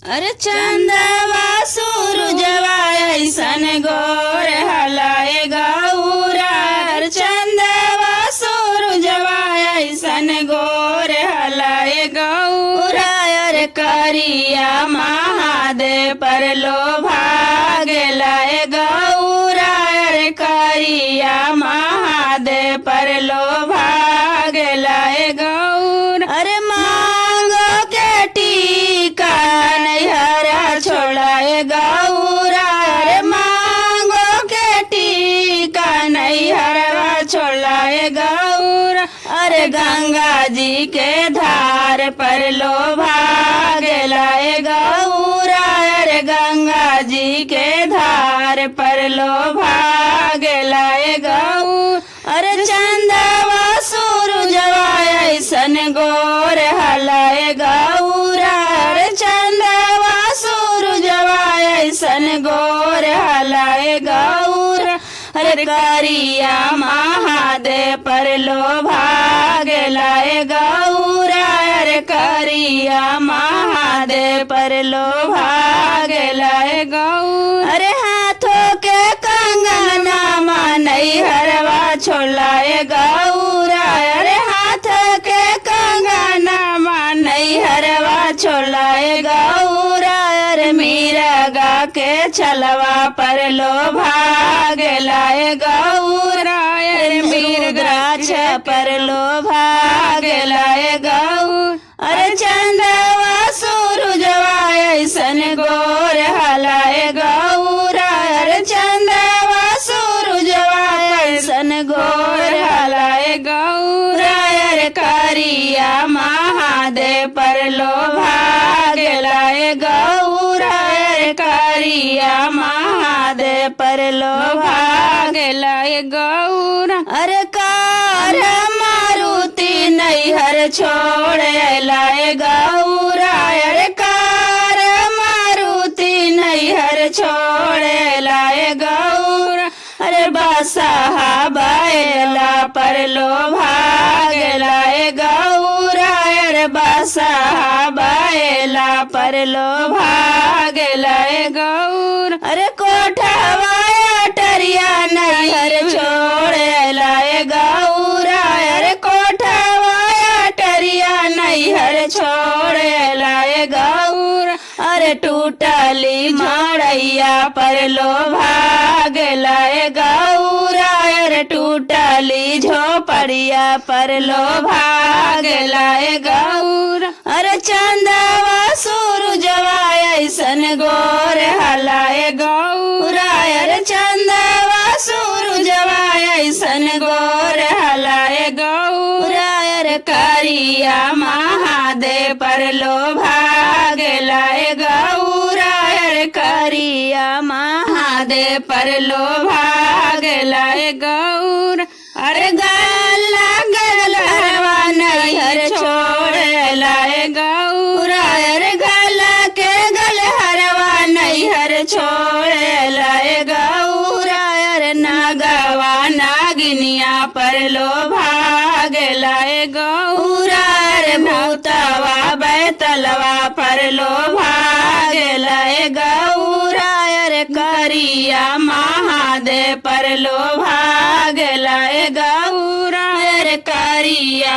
अरे चंदवा सूरजवा ऐसन गोर हलाए गौरा। अरे चंदवा सूरजवा ऐसन गोर हलाए गौरा। अरे करिया महादेव पर लोभा गेलाए गौरा। अरे करिया महादेव पर लोभा गेलाए गौरा। अरे मांगो के टीका नैहरा छोड़ाए गौरा। अरे मांगो के टीका नैहरा छोड़ाए गौरा। अरे गंगा जी के धार पर लोभा गेलाए गौरा। अरे गंगा जी के धार पर लोभा गेलाए गौरा। अरे चंदवा सूरजवा ऐसन गोर हलाए गौरा। अरे चंदवा सूरजवा ऐसन गोर हलाए गौरा। अरे करिया महादेव पर लोभा गेलाए गौरा। अरे करिया महादेव पर लोभा गेलाए गौरा। अरे हाथों के कंगना नैहरवा छोड़ाए गौरा। अरे हाथ के कंगना नैहरवा छोड़ाए गौरा। अरे मीरगा के छलवा पर लोभा गेलाए गौरा। अरे मीरगाछ पर लोभा गेलाए गौरा। अरे चंदवा सूरजवा ऐसन गोर हलाए गौरा। अरे चंदवा सूरजवा ऐसन गोर हलाए गौरा। अरे करिया महादेव पर लोभा गेलाए गौरा। अरे करिया महादेव पर लोभा गेलाए गौरा। अरे कार मारुति नैहर छोड़ लाए गौरा। अरे कार मारुति नैहर छोड़ लाए गौरा। अरे बसहा बैला पर लोभा गेलाए गौरा। अरे बसहा बैला पर लोभा गेलाए गौरा। अरे कोठवा अटरिया नैहर छोड़ लाए गौरा। अरे कोठवा अटरिया नैहर छोड़ लाए गौरा। अरे टूटली मड़ैया पर लोभा गेलाए गौरा। अरे टूटली झोपड़िया पर लोभा गेलाए गौरा। अरे चंदवा सूरजवा ऐसन गोर हलाए गौरा। अरे चंदवा सूरजवा ऐसन गोर हलाए गौरा। अरे करिया महादेव पर लोभा गेलाए गौरा। अरे करिया महादेव पर लोभा गेलाए गौरा। अरे गला गलहरवा नैहर छोड़ लाए गौरा। अरे गला के गलहरवा नैहर छोड़ लाए गौरा। अरे नागवा नागिनिया पर लोभा गेलाए गौरा। अरे भूतवा बैतलवा पर लोभा गेलाए गौरा। अरे करिया महादेव पर लोभा गेलाए गौरा। अरे करिया